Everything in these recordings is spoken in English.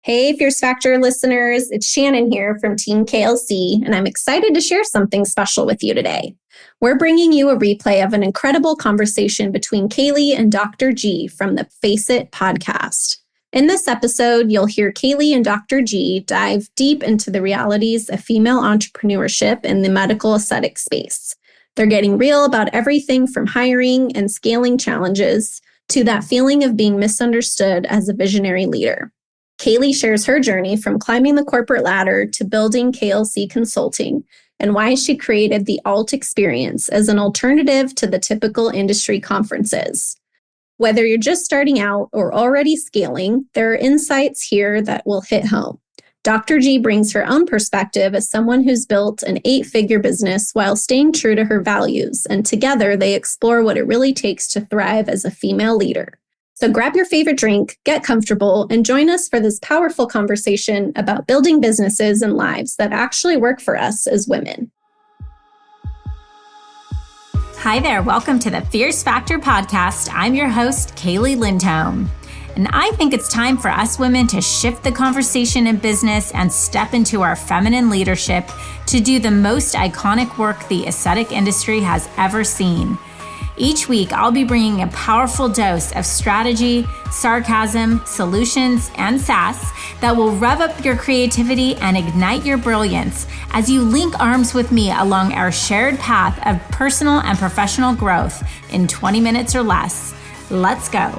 Hey, Fierce Factor listeners, it's Shannon here from Team KLC, and I'm excited to share something special with you today. We're bringing you a replay of an incredible conversation between Kaylee and Dr. G from the FACEit podcast. In this episode, you'll hear Kaylee and Dr. G dive deep into the realities of female entrepreneurship in the medical aesthetic space. They're getting real about everything from hiring and scaling challenges to that feeling of being misunderstood as a visionary leader. Kaylee shares her journey from climbing the corporate ladder to building KLC Consulting and why she created the Alt experience as an alternative to the typical industry conferences. Whether you're just starting out or already scaling, there are insights here that will hit home. Dr. G brings her own perspective as someone who's built an 8-figure business while staying true to her values, and together they explore what it really takes to thrive as a female leader. So grab your favorite drink, get comfortable, and join us for this powerful conversation about building businesses and lives that actually work for us as women. Hi there, welcome to the Fierce Factor podcast. I'm your host, Kaylee Lindholm. And I think it's time for us women to shift the conversation in business and step into our feminine leadership to do the most iconic work the aesthetic industry has ever seen. Each week, I'll be bringing a powerful dose of strategy, sarcasm, solutions, and sass that will rev up your creativity and ignite your brilliance as you link arms with me along our shared path of personal and professional growth in 20 minutes or less. Let's go.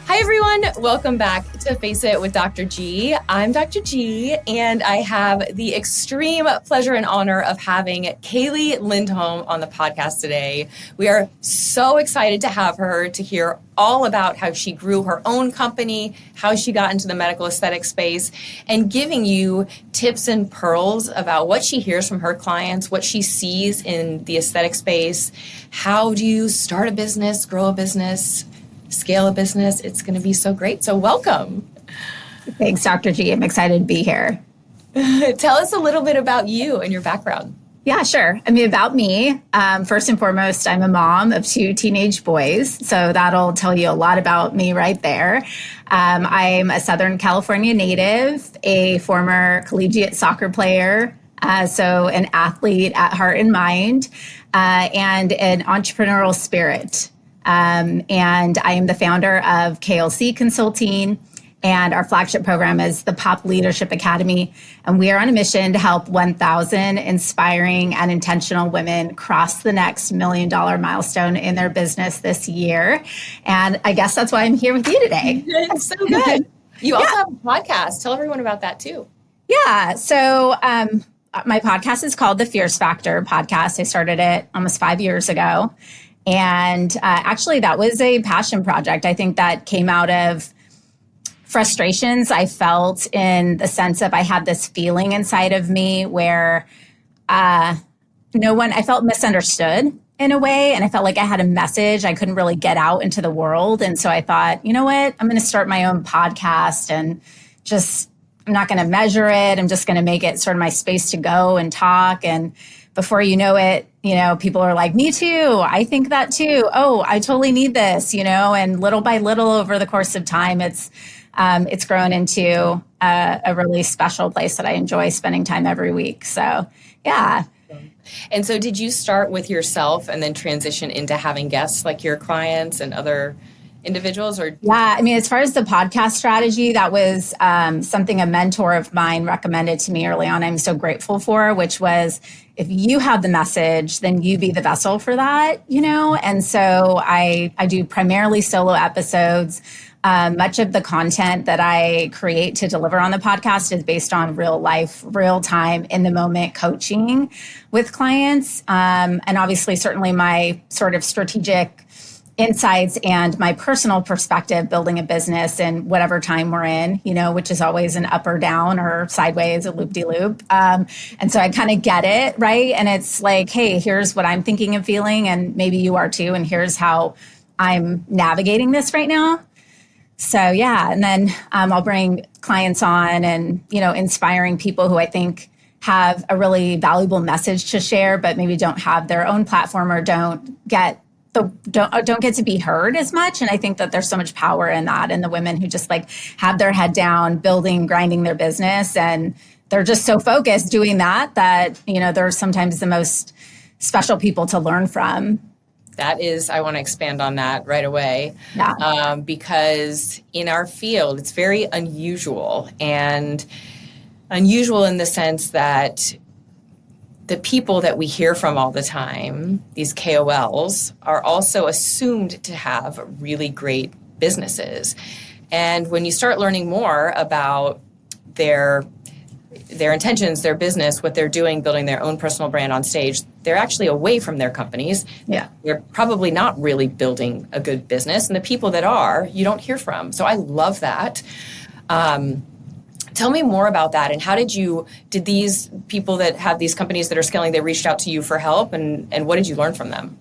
Hi, everyone. Welcome back to FACEit with Dr. G. I'm Dr. G, and I have the extreme pleasure and honor of having Kaylee Lindholm on the podcast today. We are so excited to have her to hear all about how she grew her own company, how she got into the medical aesthetic space, and giving you tips and pearls about what she hears from her clients, what she sees in the aesthetic space. How do you start a business, grow a business, scale a business? It's going to be so great. So welcome. Thanks, Dr. G. I'm excited to be here. Tell us a little bit about you and your background. Yeah, sure. About me, first and foremost, I'm a mom of 2 teenage boys. So that'll tell you a lot about me right there. I'm a Southern California native, a former collegiate soccer player, so an athlete at heart and mind, and an entrepreneurial spirit. And I am the founder of KLC Consulting, and our flagship program is the Pop Leadership Academy. And we are on a mission to help 1,000 inspiring and intentional women cross the next $1 million milestone in their business this year. And I guess that's why I'm here with you today. It's so good. You also have a podcast. Tell everyone about that too. Yeah. So my podcast is called the Fierce Factor podcast. I started it almost 5 years ago. And actually, that was a passion project. I think that came out of frustrations I felt in the sense of I had this feeling inside of me where I felt misunderstood in a way. And I felt like I had a message I couldn't really get out into the world. And so I thought, you know what, I'm going to start my own podcast and I'm not going to measure it. I'm just going to make it sort of my space to go and talk. And before you know it, people are like, me too. I think that too. Oh, I totally need this, and little by little over the course of time, it's grown into a really special place that I enjoy spending time every week. So, yeah. And so did you start with yourself and then transition into having guests like your clients and other individuals? Or yeah, as far as the podcast strategy, that was something a mentor of mine recommended to me early on. I'm so grateful for, which was, if you have the message, then you be the vessel for that, And so I do primarily solo episodes. Much of the content that I create to deliver on the podcast is based on real life, real time, in the moment coaching with clients. And obviously, certainly my sort of strategic insights and my personal perspective building a business in whatever time we're in, which is always an up or down or sideways, a loop-de-loop. And so I kind of get it, right? And it's like, hey, here's what I'm thinking and feeling, and maybe you are too, and here's how I'm navigating this right now. So yeah, and then I'll bring clients on and, inspiring people who I think have a really valuable message to share, but maybe don't have their own platform or don't get also don't get to be heard as much. And I think that there's so much power in that. And the women who just like have their head down, grinding their business, and they're just so focused doing that, they're sometimes the most special people to learn from. I want to expand on that right away. Yeah. Because in our field, it's very unusual, and unusual in the sense that the people that we hear from all the time, these KOLs, are also assumed to have really great businesses. And when you start learning more about their intentions, their business, what they're doing, building their own personal brand on stage, they're actually away from their companies. Yeah. They're probably not really building a good business. And the people that are, you don't hear from. So I love that. Tell me more about that. And how did these people that have these companies that are scaling, they reached out to you for help, and what did you learn from them?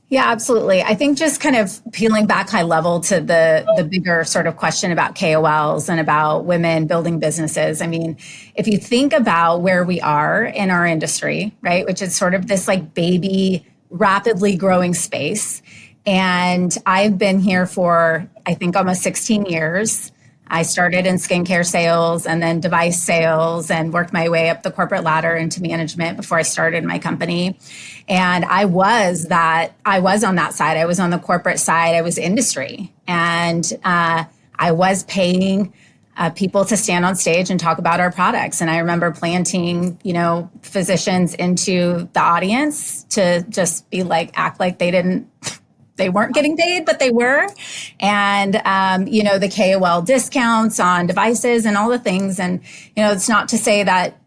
Yeah, absolutely. I think just kind of peeling back high level to the bigger sort of question about KOLs and about women building businesses. I mean, if you think about where we are in our industry, right, which is sort of this like baby, rapidly growing space. And I've been here for, I think, almost 16 years. I started in skincare sales and then device sales and worked my way up the corporate ladder into management before I started my company. And I was on that side. I was on the corporate side. I was industry. And I was paying people to stand on stage and talk about our products. And I remember planting, physicians into the audience to just be like, act like they weren't getting paid, but they were. And, the KOL discounts on devices and all the things. And, it's not to say that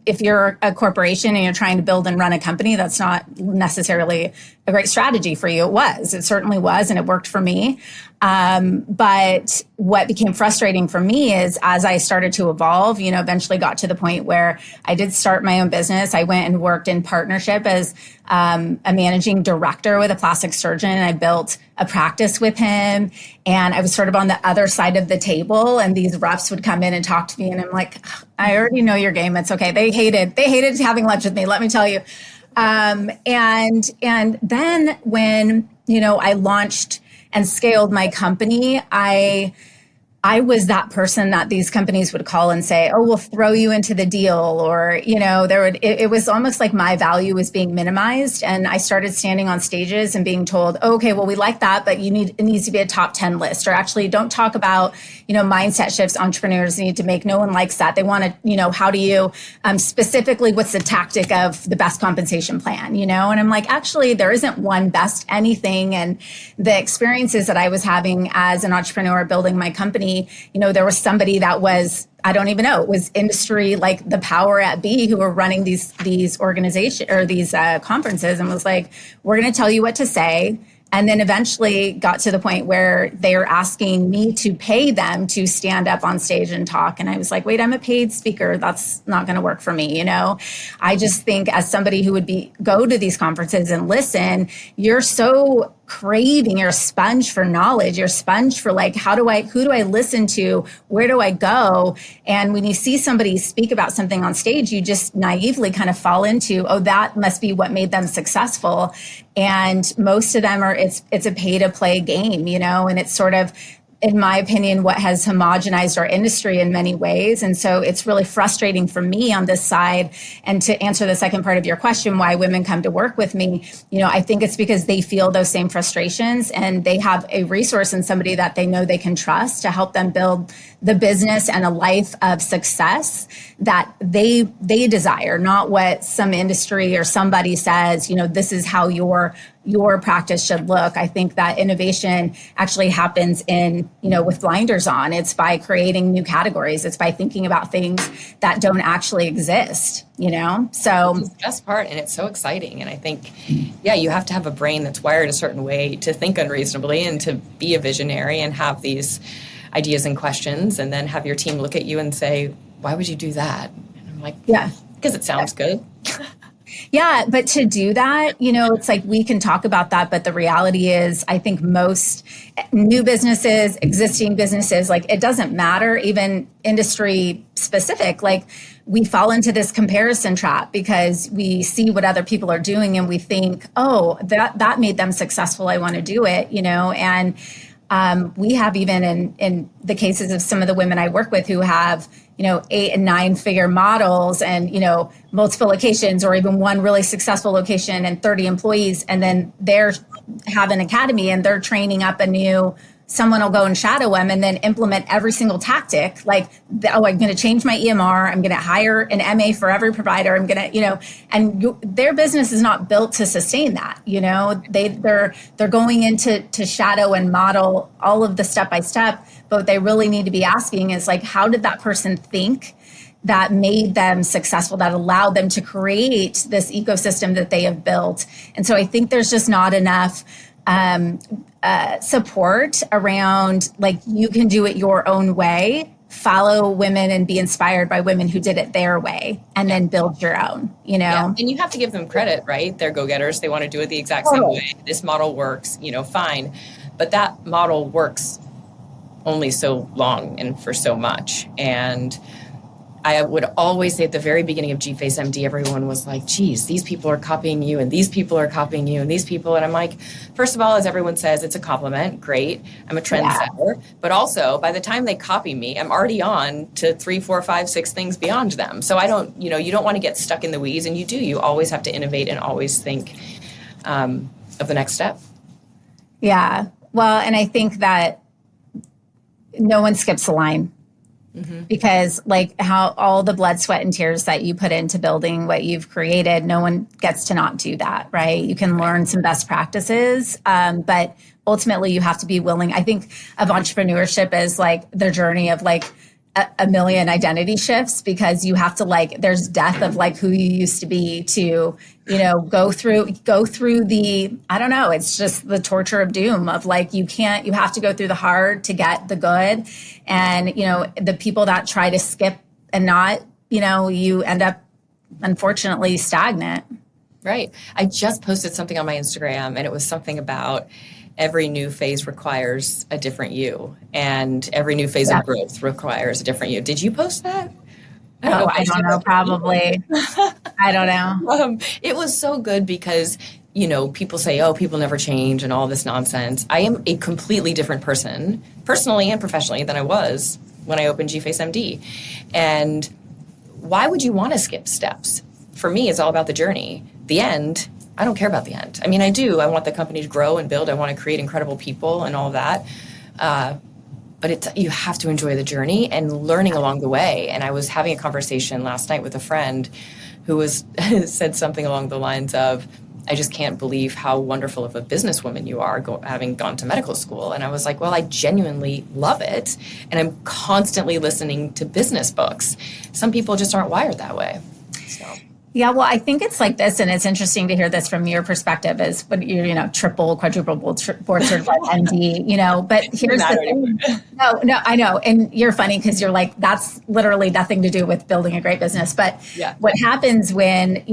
if you're a corporation and you're trying to build and run a company, that's not necessarily a great strategy for you. It certainly was, and it worked for me. But what became frustrating for me is as I started to evolve, eventually got to the point where I did start my own business. I went and worked in partnership as a managing director with a plastic surgeon. And I built a practice with him, and I was sort of on the other side of the table, and these reps would come in and talk to me, and I'm like, I already know your game. It's okay. They hated having lunch with me. Let me tell you. And then when, I launched and scaled my company, I was that person that these companies would call and say, oh, we'll throw you into the deal. Or, it was almost like my value was being minimized. And I started standing on stages and being told, oh, okay, well, we like that, but it needs to be a top 10 list. Or actually don't talk about, mindset shifts entrepreneurs need to make. No one likes that. They want to, how do you, specifically, what's the tactic of the best compensation plan, And I'm like, actually, there isn't one best anything. And the experiences that I was having as an entrepreneur building my company, there was somebody that was, I don't even know, it was industry, like the power at B, who were running these organizations or these conferences, and was like, we're going to tell you what to say. And then eventually got to the point where they were asking me to pay them to stand up on stage and talk. And I was like, wait, I'm a paid speaker. That's not going to work for me. I just think as somebody who would go to these conferences and listen, you're so craving, you're a sponge for knowledge, you're a sponge for like, who do I listen to? Where do I go? And when you see somebody speak about something on stage, you just naively kind of fall into, oh, that must be what made them successful. And most of them it's a pay to play game, and it's sort of, in my opinion, what has homogenized our industry in many ways. And so it's really frustrating for me on this side. And to answer the second part of your question, why women come to work with me, I think it's because they feel those same frustrations, and they have a resource in somebody that they know they can trust to help them build the business and a life of success that they desire, not what some industry or somebody says, this is how your practice should look. I think that innovation actually happens with blinders on. It's by creating new categories. It's by thinking about things that don't actually exist, So it's the best part, and it's so exciting. And I think, you have to have a brain that's wired a certain way to think unreasonably and to be a visionary and have these ideas and questions, and then have your team look at you and say, why would you do that? And I'm like, because it sounds good. Yeah, but to do that, it's like we can talk about that, but the reality is, I think most new businesses, existing businesses, like it doesn't matter, even industry specific, like we fall into this comparison trap because we see what other people are doing and we think, oh, that made them successful. I want to do it, and we have even in the cases of some of the women I work with who have 8 and 9 figure models and, multiple locations or even one really successful location and 30 employees. And then they're have an academy and they're training up someone will go and shadow them and then implement every single tactic. Like, I'm going to change my EMR. I'm going to hire an MA for every provider. I'm going to, their business is not built to sustain that. They're going into shadow and model all of the step by step. But what they really need to be asking is like, how did that person think that made them successful, that allowed them to create this ecosystem that they have built? And so I think there's just not enough support around like, you can do it your own way, follow women and be inspired by women who did it their way, and then build your own, Yeah. And you have to give them credit, right? They're go-getters. They want to do it the exact same way. This model works, fine. But that model works only so long and for so much. And I would always say at the very beginning of GFaceMD, everyone was like, geez, these people are copying you and these people are copying you and these people. And I'm like, first of all, as everyone says, it's a compliment. Great. I'm a trendsetter. Yeah. But also, by the time they copy me, I'm already on to 3, 4, 5, 6 things beyond them. So I don't, you don't want to get stuck in the weeds. And you always have to innovate and always think of the next step. Yeah. Well, and I think that no one skips the line. Mm-hmm. Because like how all the blood, sweat, and tears that you put into building what you've created, no one gets to not do that, right? You can learn some best practices, but ultimately you have to be willing. I think of entrepreneurship as like the journey of like a million identity shifts, because you have to there's death of like who you used to be to, go through the, I don't know, it's just the torture of doom of like, you have to go through the hard to get the good. And, the people that try to skip and not, you end up unfortunately stagnant. Right. I just posted something on my Instagram and it was something about every new phase requires a different you, and every new phase of growth requires a different you. Did you post that? I don't know, probably. I don't know. It was so good because, people say, oh, people never change and all this nonsense. I am a completely different person, personally and professionally, than I was when I opened GFaceMD. And why would you want to skip steps? For me, it's all about the journey. The end, I don't care about the end. I mean, I do. I want the company to grow and build. I want to create incredible people and all of that. But you have to enjoy the journey and learning along the way. And I was having a conversation last night with a friend who said something along the lines of, I just can't believe how wonderful of a businesswoman you are, having gone to medical school. And I was like, well, I genuinely love it. And I'm constantly listening to business books. Some people just aren't wired that way. So. Yeah, well, I think it's like this, and it's interesting to hear this from your perspective as what you're, triple, quadruple board certified MD, but here's the thing. No, I know. And you're funny because you're like, that's literally nothing to do with building a great business. But what happens when,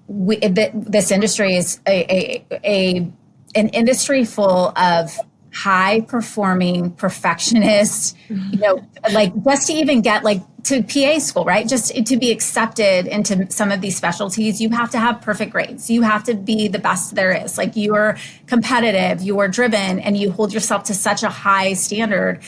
this industry is an industry full of high performing perfectionists, just to even get to PA school, right? Just to be accepted into some of these specialties, you have to have perfect grades. You have to be the best there is. You are competitive, you are driven, and you hold yourself to such a high standard.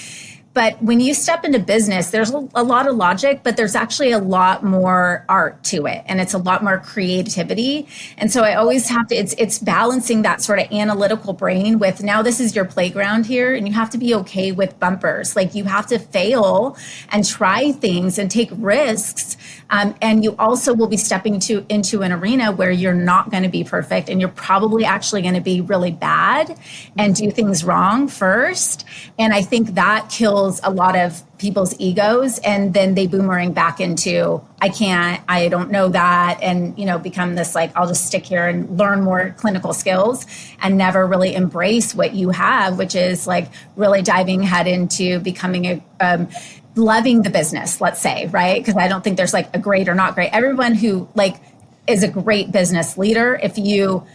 But when you step into business, there's a lot of logic, but there's actually a lot more art to it. And it's a lot more creativity. And so I always have to, it's balancing that sort of analytical brain with, now this is your playground here, and you have to be okay with bumpers. You have to fail and try things and take risks. And you also will be stepping into an arena where you're not going to be perfect, and you're probably actually going to be really bad and do things wrong first. And I think that kills a lot of people's egos, and then they boomerang back into, I don't know that, and become this I'll just stick here and learn more clinical skills and never really embrace what you have, which is really diving head into becoming loving the business, let's say, right? Because I don't think there's like a great or not great. Everyone who like is a great business leader, if you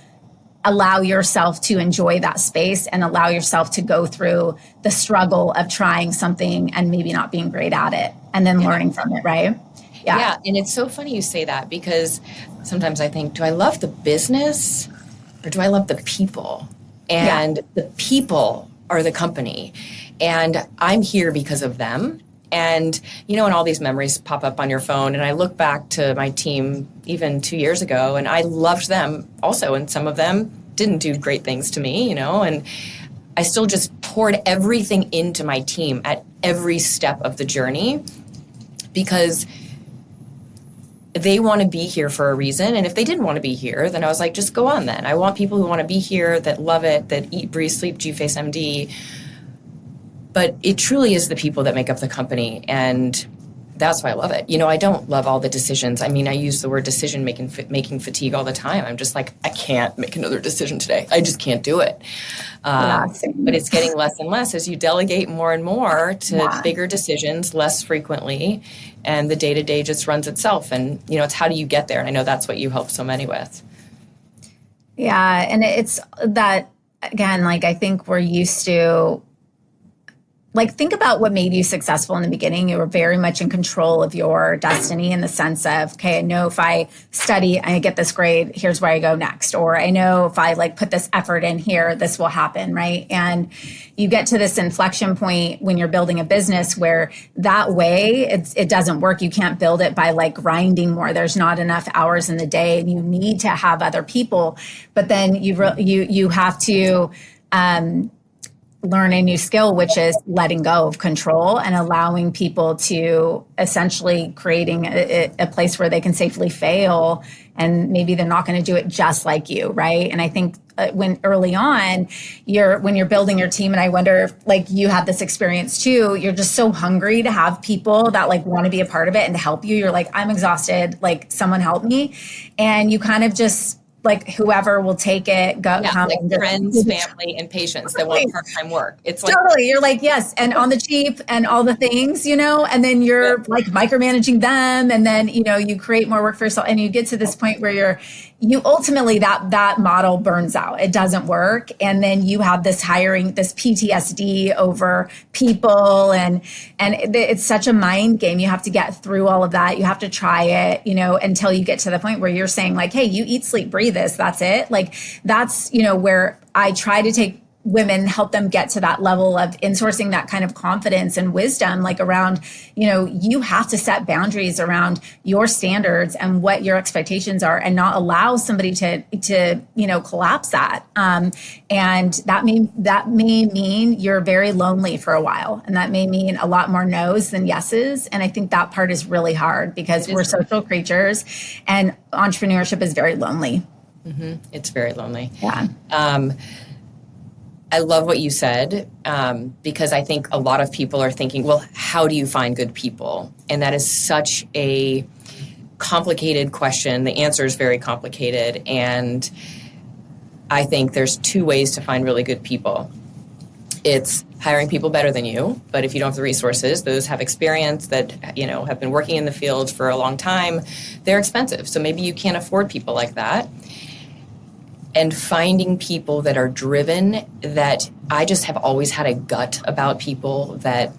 allow yourself to enjoy that space and allow yourself to go through the struggle of trying something and maybe not being great at it and then learning from it, right? Yeah. And it's so funny you say that, because sometimes I think, do I love the business or do I love the people? And the people are the company. And I'm here because of them. And, and all these memories pop up on your phone. And I look back to my team even 2 years ago, and I loved them also. And some of them didn't do great things to me, and I still just poured everything into my team at every step of the journey, because they want to be here for a reason. And if they didn't want to be here, then I was like, just go on then. I want people who want to be here, that love it, that eat, breathe, sleep, GFACE MD. But it truly is the people that make up the company. And that's why I love it. I don't love all the decisions. I mean, I use the word decision-making fatigue all the time. I'm just like, I can't make another decision today. I just can't do it. But it's getting less and less as you delegate more and more to bigger decisions less frequently. And the day-to-day just runs itself. And, it's how do you get there? And I know that's what you help so many with. Yeah. And it's that, again, like, I think we're used to, like, think about what made you successful in the beginning. You were very much in control of your destiny in the sense of, okay, I know if I study, I get this grade, here's where I go next. Or I know if I like put this effort in here, this will happen, right? And you get to this inflection point when you're building a business where that way it doesn't work. You can't build it by like grinding more. There's not enough hours in the day, and you need to have other people. But then you have to learn a new skill, which is letting go of control and allowing people to essentially creating a place where they can safely fail. And maybe they're not going to do it just like you, right? And I think when early on, when you're building your team, and I wonder if like you had this experience too, you're just so hungry to have people that like want to be a part of it and to help you. You're like, I'm exhausted, like someone help me. And you kind of just like whoever will take it, go come like friends, family, and patients that want part-time work. It's like totally, you're like, yes, and on the cheap and all the things, and then you're like micromanaging them, and then you create more work for yourself, and you get to this point where you ultimately that model burns out. It doesn't work, and then you have this PTSD over people, and it's such a mind game. You have to get through all of that. You have to try it, until you get to the point where you're saying like, hey, you eat, sleep, breathe this. That's it. Like that's where I try to take women, help them get to that level of insourcing that kind of confidence and wisdom, like around, you have to set boundaries around your standards and what your expectations are, and not allow somebody to collapse that. And that may mean you're very lonely for a while, and that may mean a lot more no's than yeses. And I think that part is really hard because we're social creatures, and entrepreneurship is very lonely. Mm-hmm. It's very lonely. Yeah. I love what you said, because I think a lot of people are thinking, well, how do you find good people? And that is such a complicated question. The answer is very complicated. And I think there's two ways to find really good people. It's hiring people better than you, but if you don't have the resources, those have experience that, have been working in the field for a long time, they're expensive. So maybe you can't afford people like that. And finding people that are driven, that I just have always had a gut about people, that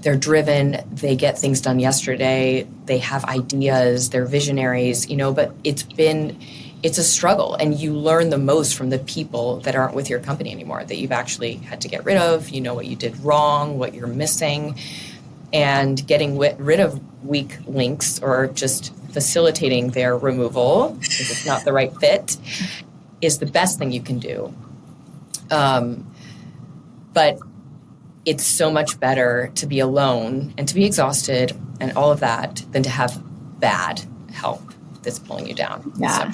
they're driven, they get things done yesterday, they have ideas, they're visionaries, but it's a struggle. And you learn the most from the people that aren't with your company anymore, that you've actually had to get rid of, what you did wrong, what you're missing, and getting rid of weak links or just facilitating their removal if it's not the right fit is the best thing you can do. But it's so much better to be alone and to be exhausted and all of that than to have bad help that's pulling you down. Yeah.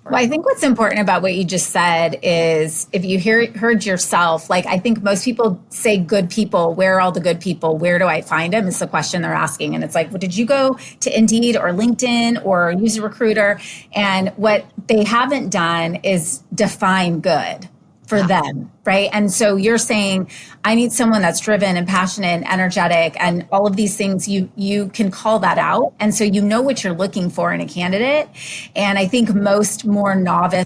Well, I think what's important about what you just said is if you heard yourself, like I think most people say good people, where are all the good people? Where do I find them? Is the question they're asking. And it's like, well, did you go to Indeed or LinkedIn or use a recruiter? And what they haven't done is define good. for them, right? And so you're saying, I need someone that's driven and passionate and energetic and all of these things. You can call that out. And so you know what you're looking for in a candidate. And I think most more novice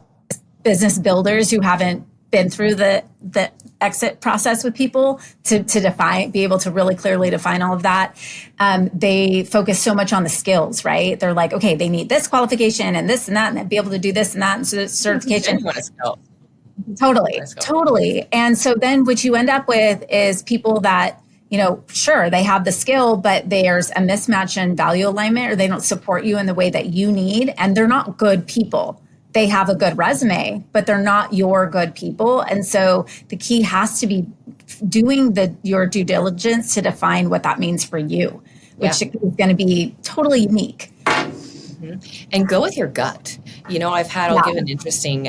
business builders who haven't been through the exit process with people to be able to really clearly define all of that. They focus so much on the skills, right? They're like, okay, they need this qualification and this and that, and be able to do this and that, and so the certification. Totally. And so then what you end up with is people that, sure, they have the skill, but there's a mismatch in value alignment, or they don't support you in the way that you need, and they're not good people. They have a good resume, but they're not your good people. And so the key has to be doing your due diligence to define what that means for you, which is going to be totally unique. And go with your gut. I'll give an interesting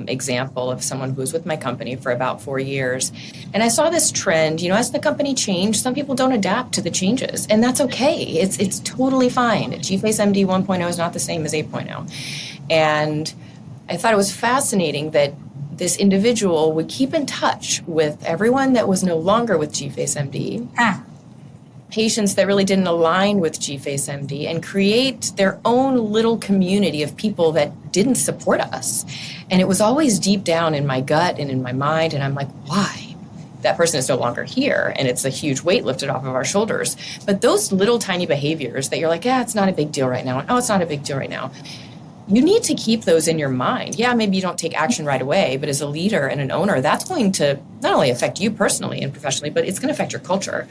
example of someone who was with my company for about 4 years. And I saw this trend, as the company changed, some people don't adapt to the changes, and that's okay. It's totally fine. GFACE-MD 1.0 is not the same as 8.0. And I thought it was fascinating that this individual would keep in touch with everyone that was no longer with GFACE-MD, patients that really didn't align with GFACE-MD, and create their own little community of people that didn't support us. And it was always deep down in my gut and in my mind, and I'm like, why? That person is no longer here, and it's a huge weight lifted off of our shoulders. But those little tiny behaviors that you're like, it's not a big deal right now, and it's not a big deal right now. You need to keep those in your mind. Yeah, maybe you don't take action right away, but as a leader and an owner, that's going to not only affect you personally and professionally, but it's going to affect your culture.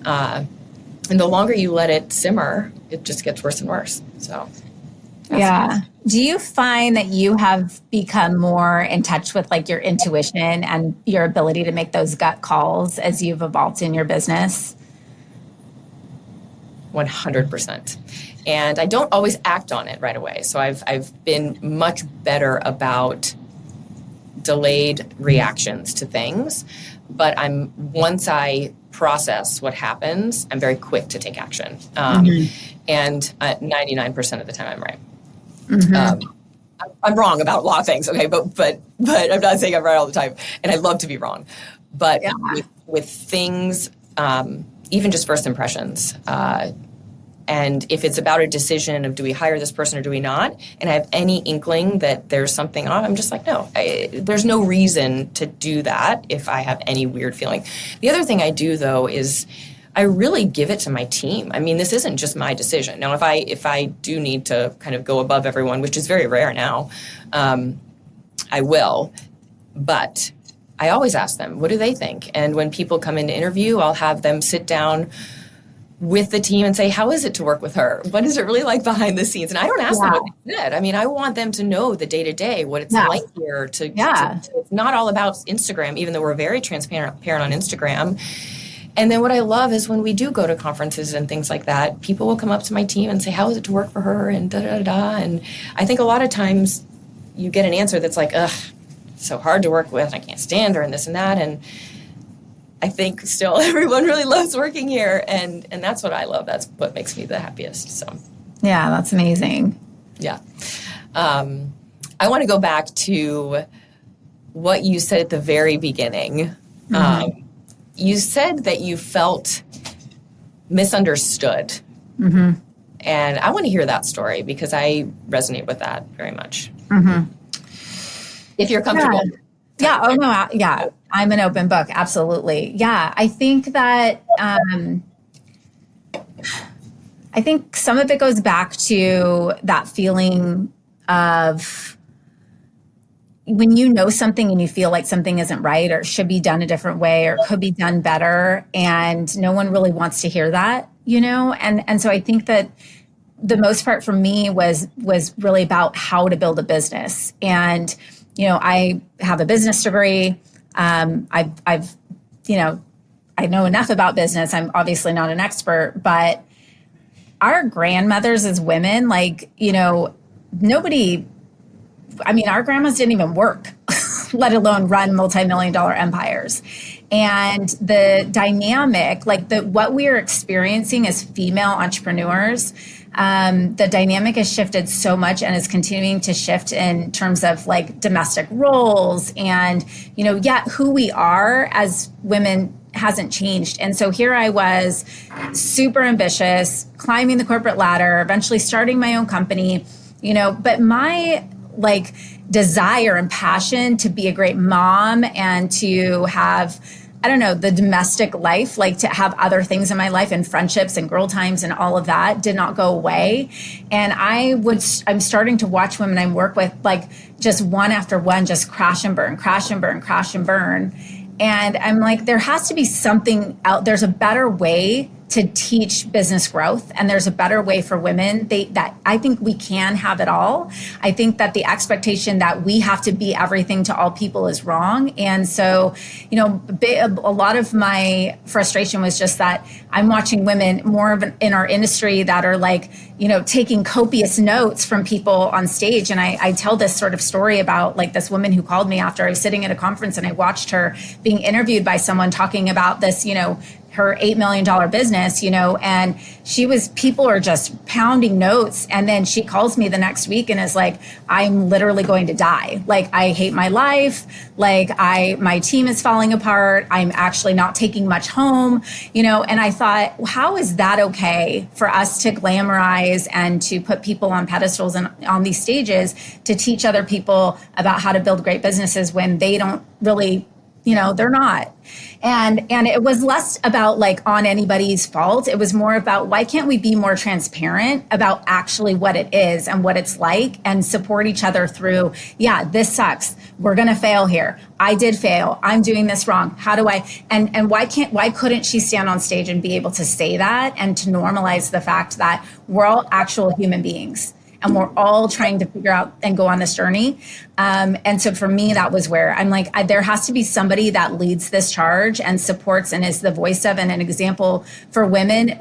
And the longer you let it simmer, it just gets worse and worse. So, yeah. Do you find that you have become more in touch with like your intuition and your ability to make those gut calls as you've evolved in your business? 100%. And I don't always act on it right away. So I've been much better about delayed reactions to things. But once I process what happens, I'm very quick to take action. And 99% of the time I'm right. I'm wrong about a lot of things, okay? But I'm not saying I'm right all the time. And I love to be wrong. But with things, even just first impressions, and if it's about a decision of do we hire this person or do we not, and I have any inkling that there's something off, I'm just like, no, there's no reason to do that if I have any weird feeling. The other thing I do, though, is I really give it to my team. I mean, this isn't just my decision. Now, if I do need to kind of go above everyone, which is very rare now, I will. But I always ask them, what do they think? And when people come in to interview, I'll have them sit down with the team and say, how is it to work with her? What is it really like behind the scenes? And I don't ask them what they said. I mean, I want them to know the day-to-day, what it's like here. It's not all about Instagram, even though we're very transparent on Instagram. And then what I love is when we do go to conferences and things like that, people will come up to my team and say, how is it to work for her? And da-da-da-da. And I think a lot of times you get an answer that's like, ugh, so hard to work with. I can't stand her and this and that. And I think still everyone really loves working here. And that's what I love. That's what makes me the happiest. So, yeah, that's amazing. Yeah. I want to go back to what you said at the very beginning. You said that you felt misunderstood. And I want to hear that story because I resonate with that very much. If you're comfortable. Yeah. Oh, no. Yeah. I'm an open book. Absolutely. Yeah. I think that, I think some of it goes back to that feeling of when you know something and you feel like something isn't right or should be done a different way or could be done better. And no one really wants to hear that, And so I think that the most part for me was really about how to build a business. And, I have a business degree. I know enough about business. I'm obviously not an expert, but our grandmothers as women, our grandmas didn't even work, let alone run multi-million-dollar empires. And the dynamic, what we are experiencing as female entrepreneurs, the dynamic has shifted so much and is continuing to shift in terms of like domestic roles and, yet who we are as women hasn't changed. And so here I was, super ambitious, climbing the corporate ladder, eventually starting my own company, but my like desire and passion to be a great mom and to have, the domestic life, like to have other things in my life and friendships and girl times and all of that did not go away. And I'm starting to watch women I work with, like just one after one, just crash and burn, crash and burn, crash and burn. And I'm like, there has to be something out. There's a better way to teach business growth. And there's a better way for women that I think we can have it all. I think that the expectation that we have to be everything to all people is wrong. And so, a lot of my frustration was just that I'm watching women more of in our industry that are like, taking copious notes from people on stage. And I tell this sort of story about like this woman who called me after I was sitting at a conference and I watched her being interviewed by someone talking about this, her $8 million business, and people are just pounding notes. And then she calls me the next week and is like, I'm literally going to die. Like, I hate my life. Like my team is falling apart. I'm actually not taking much home, and I thought, how is that okay for us to glamorize and to put people on pedestals and on these stages to teach other people about how to build great businesses when they don't really, they're not. And it was less about like on anybody's fault. It was more about why can't we be more transparent about actually what it is and what it's like and support each other through, this sucks. We're going to fail here. I did fail. I'm doing this wrong. How do I, and why couldn't she stand on stage and be able to say that and to normalize the fact that we're all actual human beings and we're all trying to figure out and go on this journey. And so for me, that was where I'm like, there has to be somebody that leads this charge and supports and is the voice of and an example for women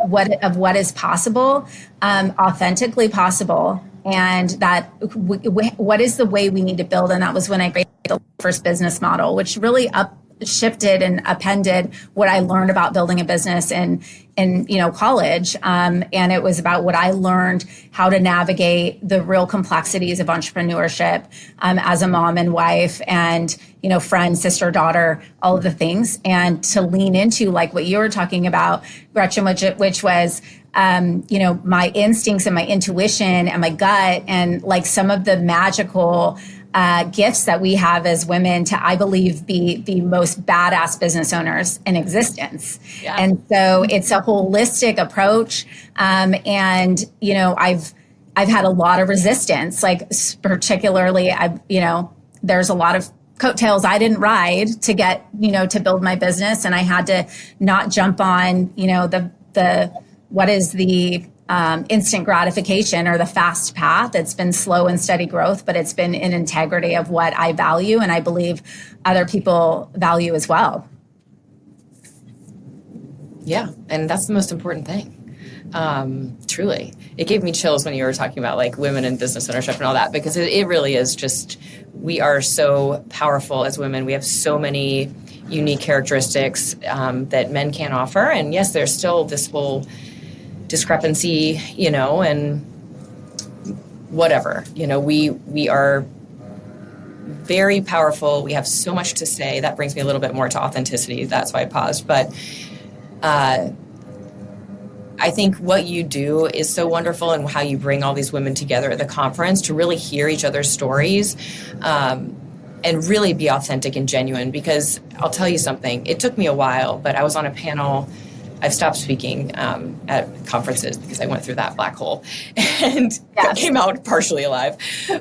of what is possible, authentically possible. And that what is the way we need to build. And that was when I created the first business model, which really shifted and appended what I learned about building a business in college. And it was about what I learned how to navigate the real complexities of entrepreneurship as a mom and wife and, friend, sister, daughter, all of the things. And to lean into like what you were talking about, Gretchen, which was, my instincts and my intuition and my gut and like some of the magical gifts that we have as women to, I believe, be the most badass business owners in existence. Yeah. And so it's a holistic approach. And, I've had a lot of resistance, like particularly, there's a lot of coattails I didn't ride to get, to build my business. And I had to not jump on, what is the instant gratification or the fast path. It's been slow and steady growth, but it's been in integrity of what I value and I believe other people value as well. Yeah, and that's the most important thing. Truly. It gave me chills when you were talking about like women in business ownership and all that, because it really is just, we are so powerful as women. We have so many unique characteristics that men can't offer. And yes, there's still this whole discrepancy, and whatever, we are very powerful. We have so much to say. That brings me a little bit more to authenticity. That's why I paused. But I think what you do is so wonderful, and how you bring all these women together at the conference to really hear each other's stories and really be authentic and genuine. Because I'll tell you something, it took me a while, but I was on a panel. I've stopped speaking at conferences because I went through that black hole and came out partially alive.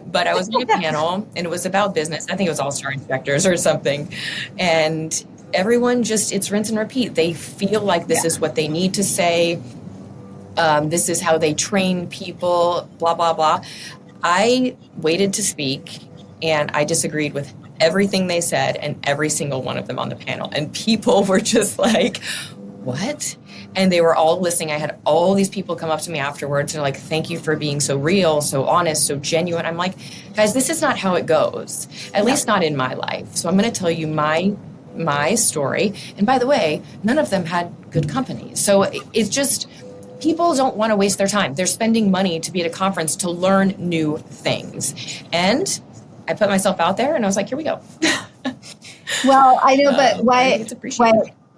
But I was on a panel and it was about business. I think it was All-Star Inspectors or something. And everyone just, it's rinse and repeat. They feel like this is what they need to say. This is how they train people, blah, blah, blah. I waited to speak and I disagreed with everything they said and every single one of them on the panel. And people were just like, what? And they were all listening. I had all these people come up to me afterwards and like, thank you for being so real, so honest, so genuine. I'm like, guys, this is not how it goes, at least not in my life. So I'm going to tell you my story. And by the way, none of them had good companies. So it's just, people don't want to waste their time. They're spending money to be at a conference to learn new things. And I put myself out there and I was like, here we go. Well, I know, but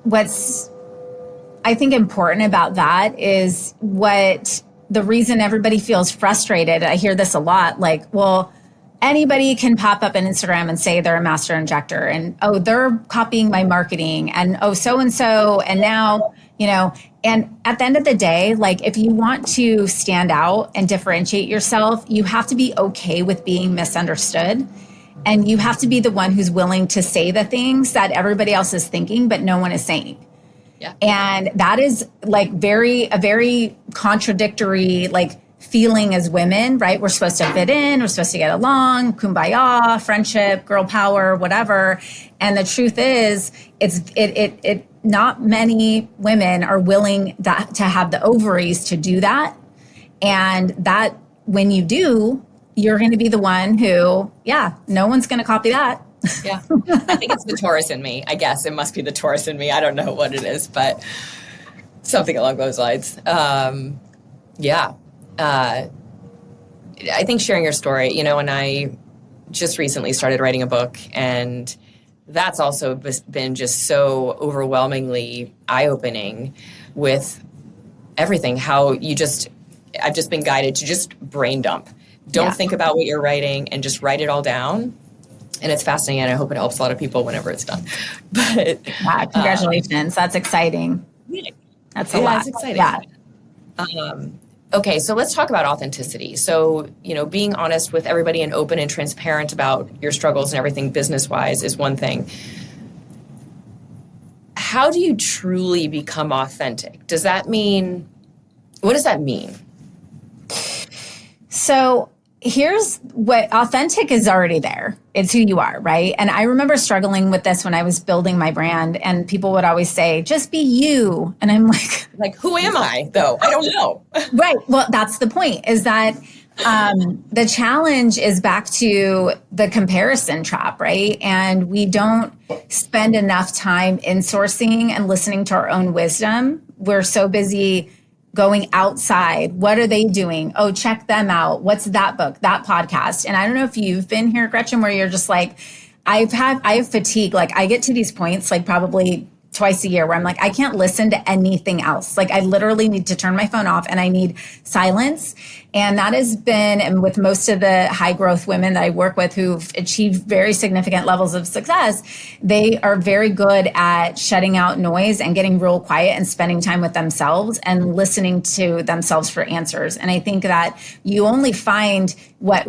what's I think important about that is the reason everybody feels frustrated. I hear this a lot, like, well, anybody can pop up on Instagram and say they're a master injector and, oh, they're copying my marketing and, oh, so-and-so. And now, and at the end of the day, like if you want to stand out and differentiate yourself, you have to be okay with being misunderstood. And you have to be the one who's willing to say the things that everybody else is thinking, but no one is saying. Yeah. And that is like a very contradictory, like feeling as women, right? We're supposed to fit in, we're supposed to get along, kumbaya, friendship, girl power, whatever. And the truth is, it not many women are willing to have the ovaries to do that. And that when you do, you're going to be the one who, no one's going to copy that. Yeah. I think it's the Taurus in me. I guess it must be the Taurus in me. I don't know what it is, but something along those lines. I think sharing your story, and I just recently started writing a book, and that's also been just so overwhelmingly eye-opening with everything, how I've just been guided to just brain dump. Don't think about what you're writing and just write it all down. And it's fascinating, and I hope it helps a lot of people whenever it's done. But congratulations. That's exciting. That's a lot. It's exciting. Yeah. Okay, so let's talk about authenticity. So, being honest with everybody and open and transparent about your struggles and everything business-wise is one thing. How do you truly become authentic? What does that mean? So here's what authentic is already there. It's who you are, right? And I remember struggling with this when I was building my brand, and people would always say, just be you. And I'm like, who am I though? I don't know. Right. Well, that's the point, is that the challenge is back to the comparison trap, right? And we don't spend enough time insourcing and listening to our own wisdom. We're so busy going outside. What are they doing? Oh, check them out. What's that book, that podcast? And I don't know if you've been here, Gretchen, where you're just like, I have fatigue. Like I get to these points, like probably twice a year, where I'm like, I can't listen to anything else. Like I literally need to turn my phone off and I need silence. And that has been, and with most of the high growth women that I work with who've achieved very significant levels of success, they are very good at shutting out noise and getting real quiet and spending time with themselves and listening to themselves for answers. And I think that you only find what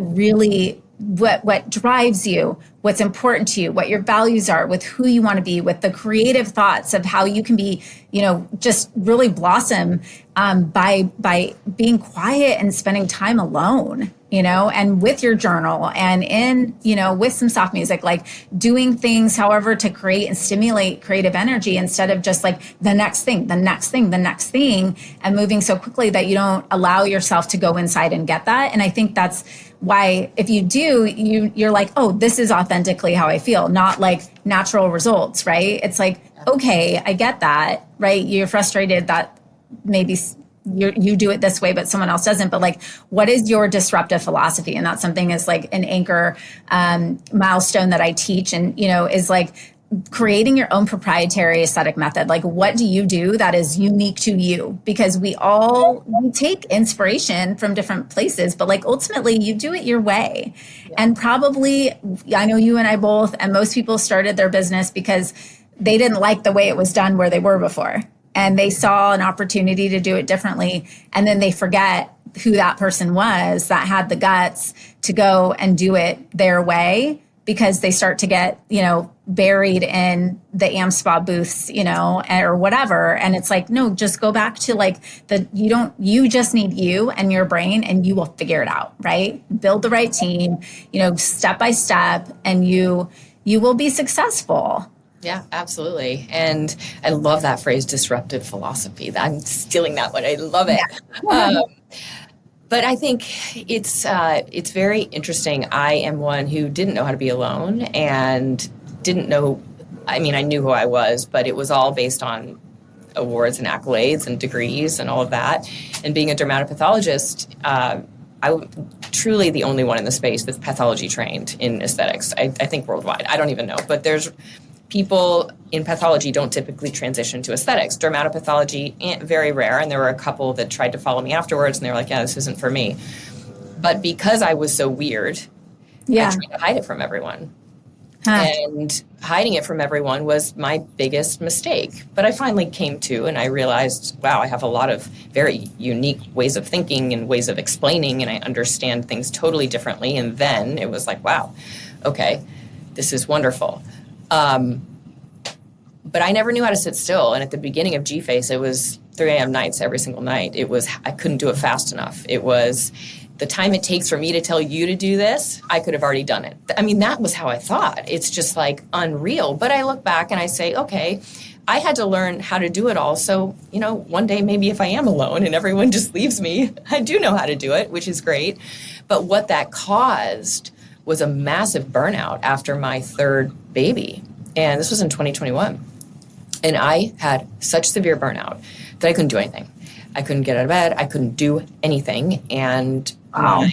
drives you, what's important to you, what your values are, with who you want to be, with the creative thoughts of how you can be, just really blossom by being quiet and spending time alone, and with your journal and with some soft music, like doing things, however, to create and stimulate creative energy instead of just like the next thing, and moving so quickly that you don't allow yourself to go inside and get that. And I think that's why if you do, you're like, oh, this is authentically how I feel, not like natural results, right? It's like, okay, I get that, right? You're frustrated that maybe you do it this way, but someone else doesn't. But like, what is your disruptive philosophy? And that's something is like an anchor milestone that I teach, and, is like creating your own proprietary aesthetic method. Like, what do you do that is unique to you? Because we take inspiration from different places, but like ultimately you do it your way. Yeah. And probably, I know you and I both, and most people started their business because they didn't like the way it was done where they were before. And they saw an opportunity to do it differently. And then they forget who that person was that had the guts to go and do it their way, because they start to get, buried in the AmSpa booths, or whatever. And it's like, no, just go back to like you just need you and your brain, and you will figure it out, right? Build the right team, step by step, and you will be successful. Yeah, absolutely. And I love that phrase, disruptive philosophy. I'm stealing that one. I love it. Yeah. But I think it's very interesting. I am one who didn't know how to be alone and didn't know. I mean, I knew who I was, but it was all based on awards and accolades and degrees and all of that. And being a dermatopathologist, I'm truly the only one in the space that's pathology trained in aesthetics. I think worldwide. I don't even know. But there's people in pathology don't typically transition to aesthetics. Dermatopathology, very rare. And there were a couple that tried to follow me afterwards, and they were like, yeah, this isn't for me. But because I was so weird, I tried to hide it from everyone. And hiding it from everyone was my biggest mistake. But I finally came to, and I realized, wow, I have a lot of very unique ways of thinking and ways of explaining, and I understand things totally differently. And then it was like, wow, okay, this is wonderful. But I never knew how to sit still. And at the beginning of GFACE, it was 3 a.m. nights every single night. I couldn't do it fast enough. It was the time it takes for me to tell you to do this, I could have already done it. I mean, that was how I thought. It's just like unreal. But I look back and I say, okay, I had to learn how to do it all. So, one day maybe if I am alone and everyone just leaves me, I do know how to do it, which is great. But what that caused was a massive burnout after my 3rd baby. And this was in 2021. And I had such severe burnout that I couldn't do anything. I couldn't get out of bed. I couldn't do anything. And my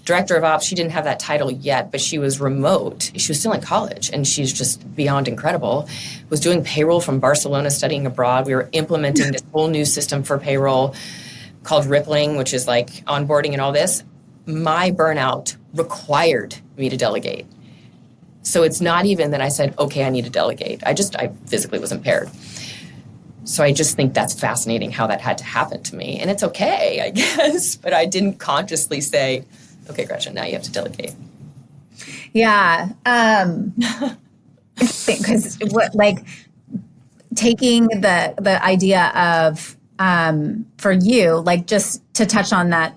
director of ops, she didn't have that title yet, but she was remote. She was still in college, and she's just beyond incredible. Was doing payroll from Barcelona, studying abroad. We were implementing this whole new system for payroll called Rippling, which is like onboarding and all this. My burnout required me to delegate. So it's not even that I said, okay, I need to delegate. I physically was impaired. So I just think that's fascinating how that had to happen to me. And it's okay, I guess, but I didn't consciously say, okay, Gretchen, now you have to delegate. Yeah. Because taking the idea of, for you, just to touch on that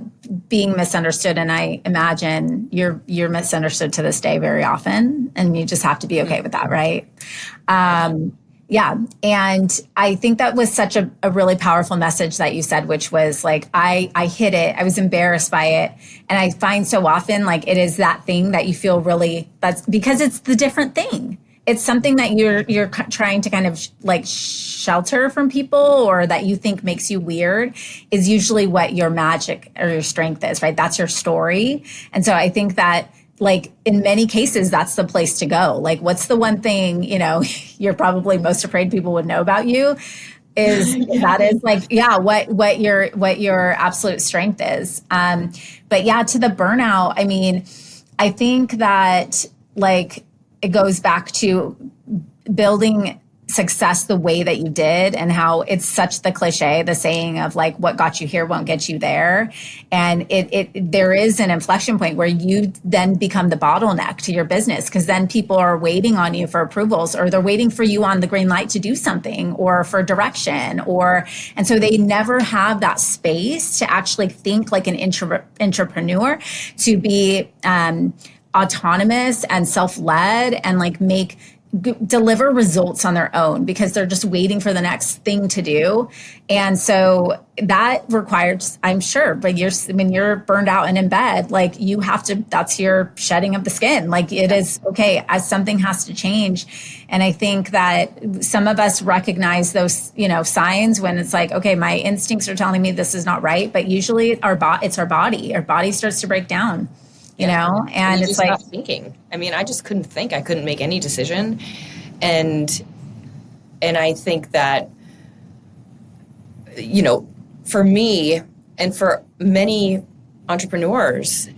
being misunderstood, and I imagine you're misunderstood to this day very often, and you just have to be okay with that, right? Yeah. And I think that was such a really powerful message that you said, which was I hid it. I was embarrassed by it. And I find so often it is that thing that you feel that's because it's the different thing. It's something that you're trying to kind of shelter from people, or that you think makes you weird, is usually what your magic or your strength is, right? That's your story. And so I think that in many cases, that's the place to go. What's the one thing, you're probably most afraid people would know about you is that is what your absolute strength is. But yeah, to the burnout, I mean, I think that it goes back to building success the way that you did, and how it's such the cliche, the saying of what got you here won't get you there. And there is an inflection point where you then become the bottleneck to your business, because then people are waiting on you for approvals, or they're waiting for you on the green light to do something, or for direction, and so they never have that space to actually think like an entrepreneur, to be autonomous and self-led, and deliver results on their own, because they're just waiting for the next thing to do. And so that requires, I'm sure, but when you're burned out and in bed, you have to, that's your shedding of the skin. It is okay, as something has to change. And I think that some of us recognize those, signs when it's okay, my instincts are telling me this is not right. But usually it's our body starts to break down. And it's stop thinking. I mean, I just couldn't think. I couldn't make any decision. And I think that, for me and for many entrepreneurs,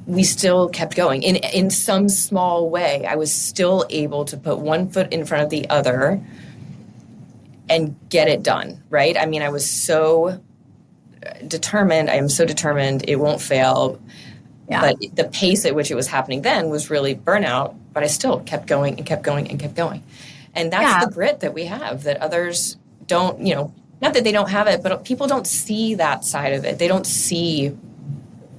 we still kept going in some small way. I was still able to put one foot in front of the other and get it done, right? I mean, I was so determined. I am so determined. It won't fail. Yeah. But the pace at which it was happening then was really burnout, but I still kept going and kept going and kept going. And that's the grit that we have that others don't, not that they don't have it, but people don't see that side of it. They don't see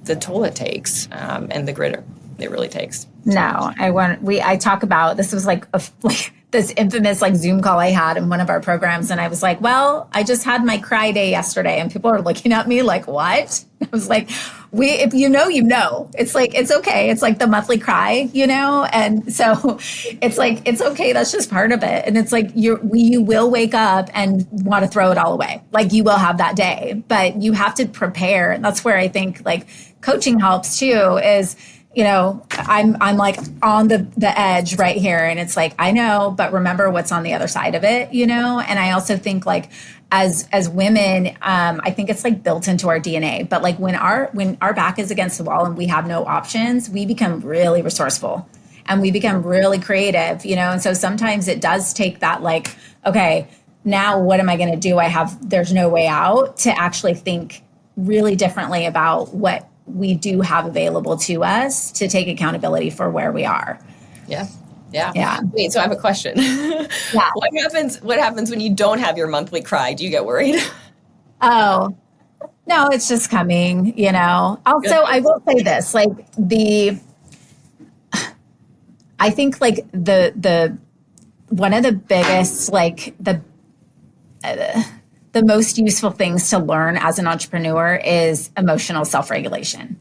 the toll it takes and the grit it really takes. No, I talk about, this was this infamous like Zoom call I had in one of our programs. And I was like, well, I just had my cry day yesterday. And people are looking at me like, what? I was like, if you know, you know. It's like, it's okay. It's like the monthly cry, And so it's like, it's okay. That's just part of it. And it's like, you will wake up and want to throw it all away. Like you will have that day, but you have to prepare. And that's where I think like coaching helps too is, I'm like on the edge right here. And it's like, I know, but remember what's on the other side of it, And I also think like as women, I think it's like built into our DNA, but like when our back is against the wall and we have no options, we become really resourceful and we become really creative, And so sometimes it does take that like, okay, now what am I going to do? There's no way out to actually think really differently about what we do have available to us to take accountability for where we are. Yeah. Wait, so I have a question. Yeah. What happens when you don't have your monthly cry? Do you get worried? Oh, no, it's just coming, Also, I will say this, like I think like the one of the biggest, like the most useful things to learn as an entrepreneur is emotional self-regulation.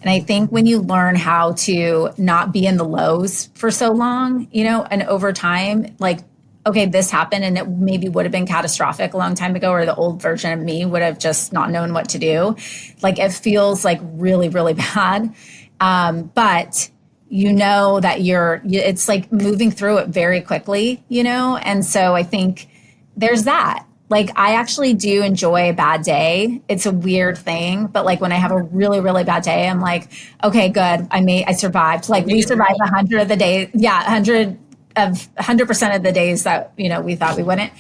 And I think when you learn how to not be in the lows for so long, and over time, like, okay, this happened and it maybe would have been catastrophic a long time ago, or the old version of me would have just not known what to do. Like it feels like really, really bad. But that it's like moving through it very quickly, And so I think there's that. Like, I actually do enjoy a bad day. It's a weird thing, but like when I have a really, really bad day, I'm like, okay, good. I survived. Like we survived 100 of the days. Yeah. 100% of the days that, we thought we wouldn't.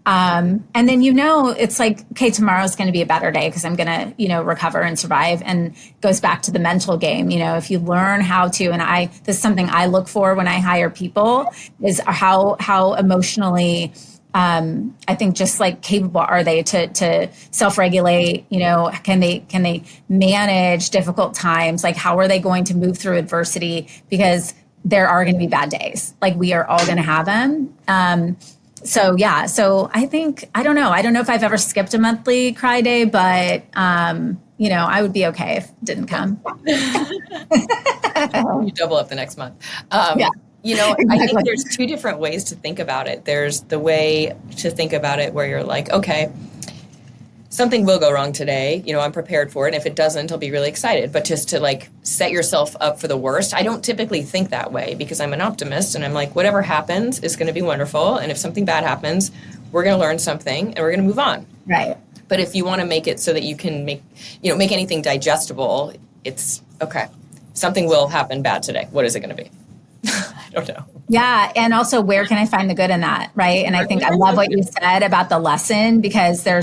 And then, it's like, okay, tomorrow's going to be a better day because I'm going to, recover and survive. And it goes back to the mental game. If you learn how to, and this is something I look for when I hire people is how emotionally, I think just like capable are they to self-regulate, can they manage difficult times? Like how are they going to move through adversity? Because there are going to be bad days. Like we are all going to have them. So I think, I don't know if I've ever skipped a monthly cry day, but, I would be okay if it didn't come. You double up the next month. Yeah. Exactly. I think there's two different ways to think about it. There's the way to think about it where you're like, okay, something will go wrong today. I'm prepared for it. And if it doesn't, I'll be really excited. But just to like set yourself up for the worst, I don't typically think that way because I'm an optimist and I'm like, whatever happens is going to be wonderful. And if something bad happens, we're going to learn something and we're going to move on. Right. But if you want to make it so that you can make anything digestible, it's okay. Something will happen bad today. What is it going to be? I don't know. Yeah. And also, where can I find the good in that? Right. And I think I love what you said about the lesson, because I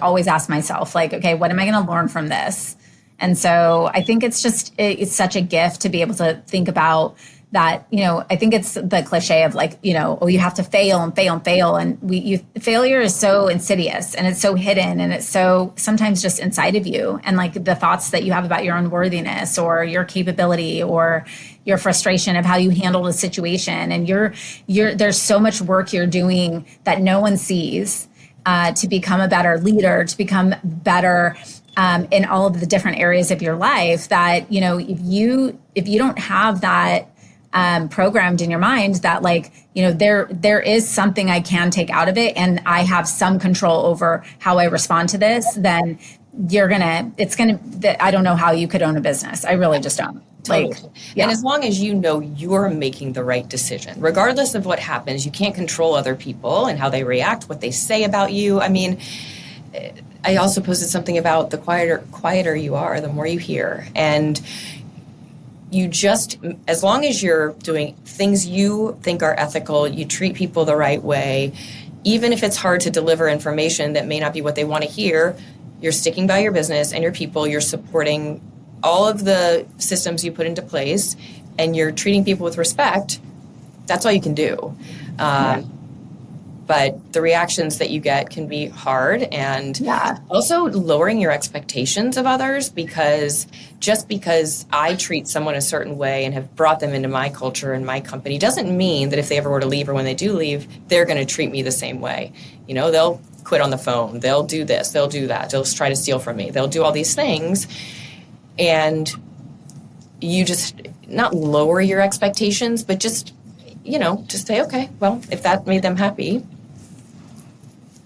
always ask myself, like, okay, what am I going to learn from this? And so I think it's such a gift to be able to think about that. I think it's the cliche of like, you have to fail and fail and fail. And failure is so insidious and it's so hidden and it's so sometimes just inside of you. And like the thoughts that you have about your unworthiness or your capability or your frustration of how you handled a situation. And there's so much work you're doing that no one sees to become a better leader, to become better in all of the different areas of your life that, if you don't have that programmed in your mind that like, there is something I can take out of it and I have some control over how I respond to this, then I don't know how you could own a business. I really just don't. Totally. And as long as you're making the right decision, regardless of what happens, you can't control other people and how they react, what they say about you. I mean, I also posted something about the quieter you are, the more you hear. And you just, as long as you're doing things you think are ethical, you treat people the right way, even if it's hard to deliver information that may not be what they want to hear, you're sticking by your business and your people, you're supporting all of the systems you put into place, and you're treating people with respect, that's all you can do. but the reactions that you get can be hard, and also lowering your expectations of others, because just because I treat someone a certain way and have brought them into my culture and my company doesn't mean that if they ever were to leave or when they do leave, they're going to treat me the same way. They'll quit on the phone. They'll do this. They'll do that. They'll try to steal from me. They'll do all these things. And you just not lower your expectations, but just say, okay, well, if that made them happy,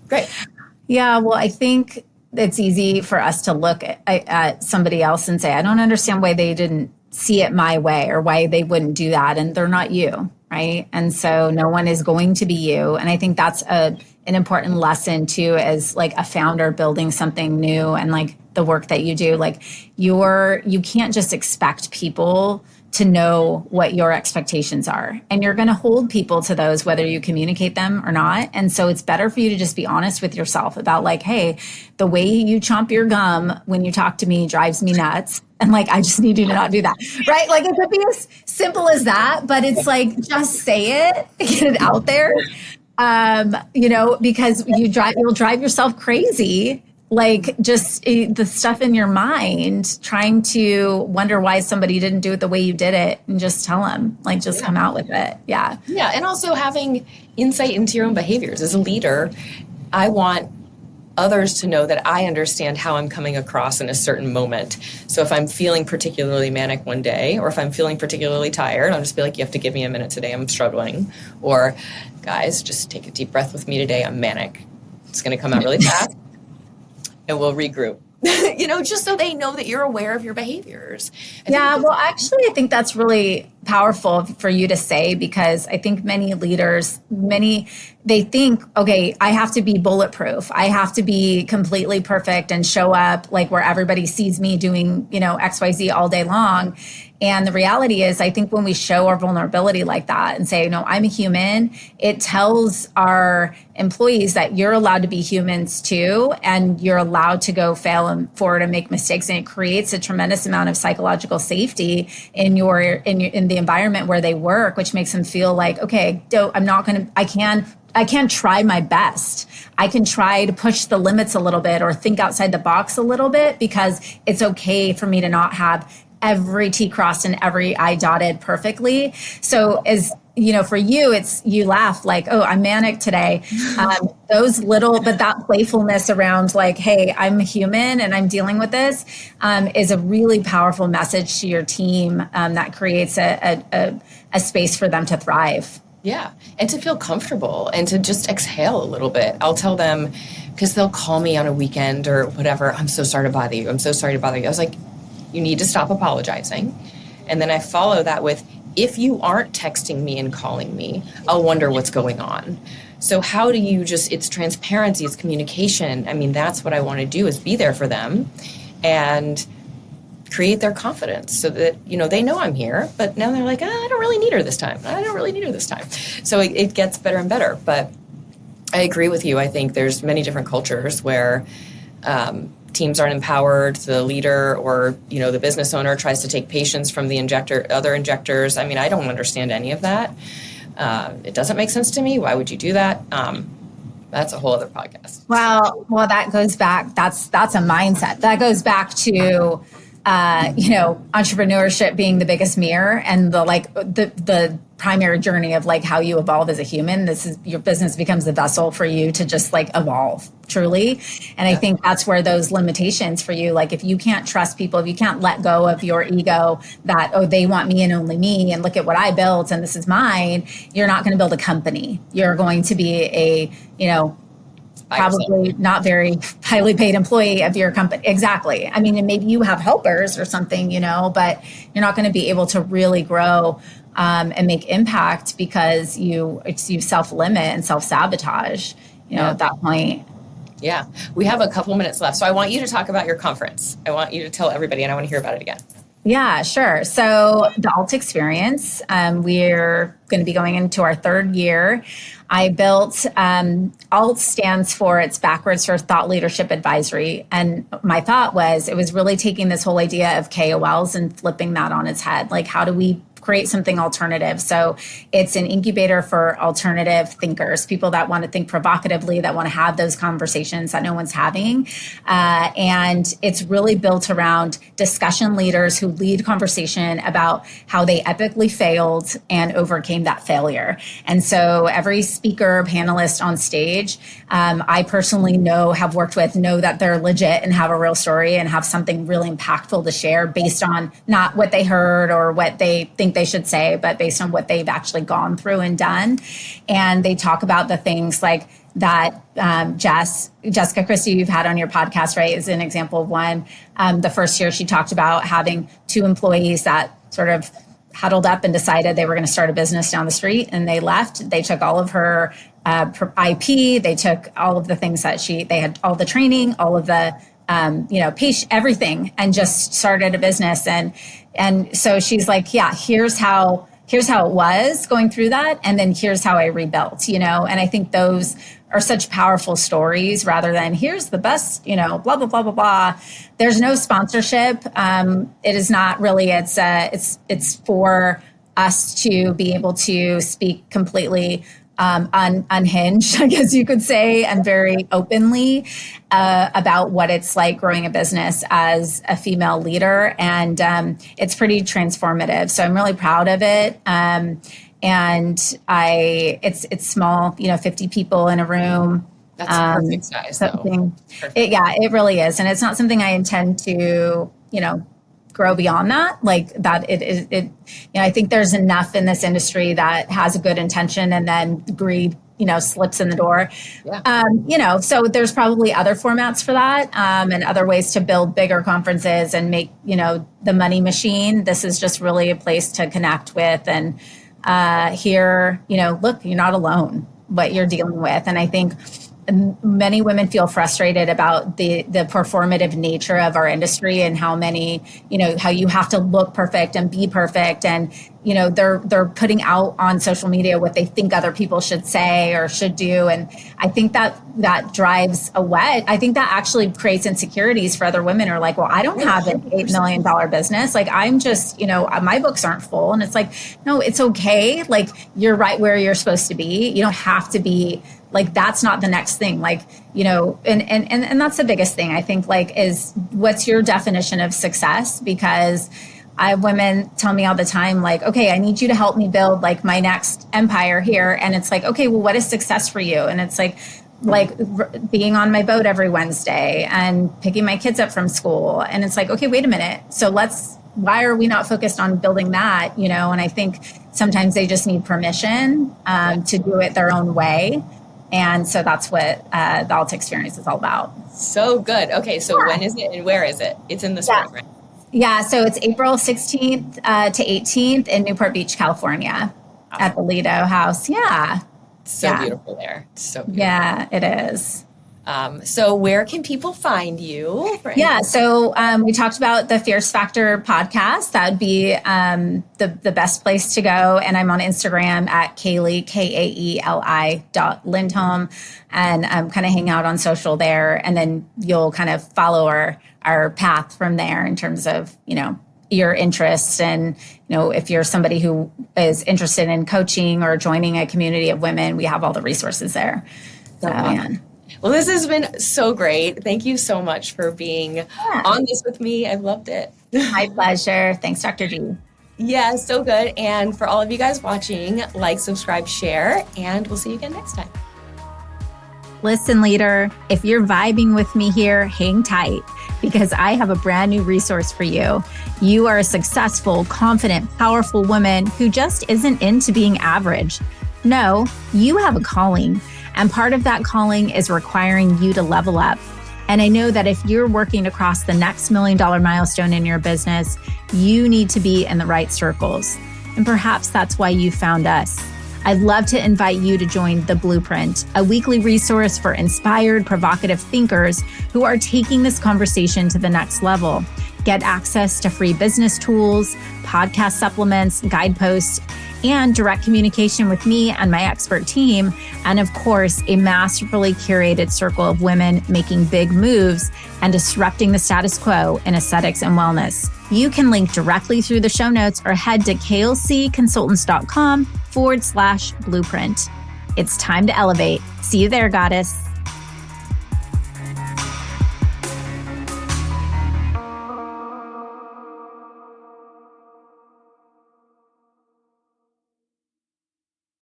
great. Yeah, well, I think it's easy for us to look at somebody else and say, I don't understand why they didn't see it my way or why they wouldn't do that. And they're not you, right? And so no one is going to be you. And I think that's an important lesson too, as like a founder building something new, and like the work that you do, like you can't just expect people to know what your expectations are. And you're going to hold people to those, whether you communicate them or not. And so it's better for you to just be honest with yourself about like, hey, the way you chomp your gum when you talk to me drives me nuts. And like, I just need you to not do that. Right? Like it could be as simple as that, but it's like, just say it, get it out there. Because you'll drive yourself crazy. Like just the stuff in your mind, trying to wonder why somebody didn't do it the way you did it, and just tell them, like, just come out with it. Yeah. Yeah. And also having insight into your own behaviors. As a leader, I want others to know that I understand how I'm coming across in a certain moment. So if I'm feeling particularly manic one day, or if I'm feeling particularly tired, I'll just be like, you have to give me a minute today, I'm struggling. Or guys, just take a deep breath with me today, I'm manic. It's going to come out really fast. And we'll regroup, just so they know that you're aware of your behaviors. I think that's really powerful for you to say, because I think many leaders, they think, okay, I have to be bulletproof. I have to be completely perfect and show up like where everybody sees me doing, XYZ all day long. And the reality is, I think when we show our vulnerability like that and say, no, I'm a human, it tells our employees that you're allowed to be humans too, and you're allowed to go fail and forward and make mistakes. And it creates a tremendous amount of psychological safety in the environment where they work, which makes them feel like, okay, I can try my best. I can try to push the limits a little bit or think outside the box a little bit, because it's okay for me to not have every T crossed and every I dotted perfectly. So as for you, you laugh like, oh, I'm manic today. But that playfulness around like, hey, I'm human and I'm dealing with this is a really powerful message to your team that creates a space for them to thrive. Yeah. And to feel comfortable and to just exhale a little bit. I'll tell them, because they'll call me on a weekend or whatever, I'm so sorry to bother you. I'm so sorry to bother you. I was like, you need to stop apologizing. And then I follow that with, if you aren't texting me and calling me, I'll wonder what's going on. So how do you it's transparency, it's communication. I mean, that's what I want to do, is be there for them and create their confidence so that, they know I'm here, but now they're like, I don't really need her this time. So it gets better and better. But I agree with you. I think there's many different cultures where teams aren't empowered. The leader or, the business owner tries to take patients from the other injectors. I mean, I don't understand any of that. It doesn't make sense to me. Why would you do that? That's a whole other podcast. Well, that goes back. That's a mindset. That goes back to, entrepreneurship being the biggest mirror, and the primary journey of like how you evolve as a human. Your business becomes the vessel for you to just like evolve truly. And I think that's where those limitations for you, like if you can't trust people, if you can't let go of your ego that, oh, they want me and only me, and look at what I built and this is mine, you're not going to build a company. You're going to be probably not very highly paid employee of your company. Exactly. I mean, and maybe you have helpers or something, but you're not going to be able to really grow and make impact because you self-limit and self-sabotage, at that point. Yeah. We have a couple minutes left. So I want you to talk about your conference. I want you to tell everybody, and I want to hear about it again. Yeah, sure. So the Alt Experience, we're going to be going into our third year. I built, ALT stands for, it's backwards for Thought Leadership Advisory. And my thought was, it was really taking this whole idea of KOLs and flipping that on its head. Like, how do we create something alternative. So it's an incubator for alternative thinkers, people that want to think provocatively, that want to have those conversations that no one's having. And it's really built around discussion leaders who lead conversation about how they epically failed and overcame that failure. And so every speaker, panelist on stage, I personally have worked with, know that they're legit and have a real story and have something really impactful to share based on not what they heard or what they think they should say, but based on what they've actually gone through and done. And they talk about the things like that. Jessica Christie, you've had on your podcast, right, is an example of one. The first year she talked about having 2 employees that sort of huddled up and decided they were going to start a business down the street, and they left. They took all of her IP. They took all of the things that they had, all the training, all of the patient, everything, and just started a business. And so she's like, yeah, here's how it was going through that. And then here's how I rebuilt, and I think those are such powerful stories rather than here's the best, blah, blah, blah, blah, blah. There's no sponsorship. It is not really, it's for us to be able to speak completely unhinged, I guess you could say, and very openly about what it's like growing a business as a female leader. And it's pretty transformative. So I'm really proud of it. It's small, 50 people in a room. That's perfect size, though. It really is. And it's not something I intend to, grow beyond that. Like that, I think there's enough in this industry that has a good intention and then greed, slips in the door. Yeah. So there's probably other formats for that, and other ways to build bigger conferences and make, the money machine. This is just really a place to connect with and hear, look, you're not alone, what you're dealing with. And I think many women feel frustrated about the performative nature of our industry and how you have to look perfect and be perfect. And, they're putting out on social media what they think other people should say or should do. And I think that drives a wedge. I think that actually creates insecurities for other women who are like, well, I don't have an $8 million business. Like I'm just, my books aren't full. And it's like, no, it's okay. Like you're right where you're supposed to be. You don't have to be like, that's not the next thing. Like, and that's the biggest thing I think, like, is what's your definition of success? Because I have women tell me all the time, like, okay, I need you to help me build like my next empire here. And it's like, okay, well, what is success for you? And it's like being on my boat every Wednesday and picking my kids up from school. And it's like, okay, wait a minute. So why are we not focused on building that? And I think sometimes they just need permission to do it their own way. And so that's what the Alta Experience is all about. So good. Okay, so when is it and where is it? It's in the spring, right? Yeah, so it's April 16th to 18th in Newport Beach, California, at the Lido House. Yeah. So beautiful there. So beautiful. Yeah, it is. So where can people find you? So we talked about the Fierce Factor podcast. That would be the best place to go. And I'm on Instagram at Kaeli, Kaeli.Lindholm, and kind of hang out on social there. And then you'll kind of follow our path from there in terms of, your interests. And, if you're somebody who is interested in coaching or joining a community of women, we have all the resources there. So, Well, this has been so great. Thank you so much for being on this with me. I loved it. My pleasure. Thanks, Dr. G. Yeah, so good. And for all of you guys watching, like, subscribe, share, and we'll see you again next time. Listen, leader, if you're vibing with me here, hang tight because I have a brand new resource for you. You are a successful, confident, powerful woman who just isn't into being average. No, you have a calling. And part of that calling is requiring you to level up. And I know that if you're working to cross the next $1 million milestone in your business, you need to be in the right circles. And perhaps that's why you found us. I'd love to invite you to join The Blueprint, a weekly resource for inspired, provocative thinkers who are taking this conversation to the next level. Get access to free business tools, podcast supplements, guideposts, and direct communication with me and my expert team. And of course, a masterfully curated circle of women making big moves and disrupting the status quo in aesthetics and wellness. You can link directly through the show notes or head to klcconsultants.com/blueprint. It's time to elevate. See you there, goddess.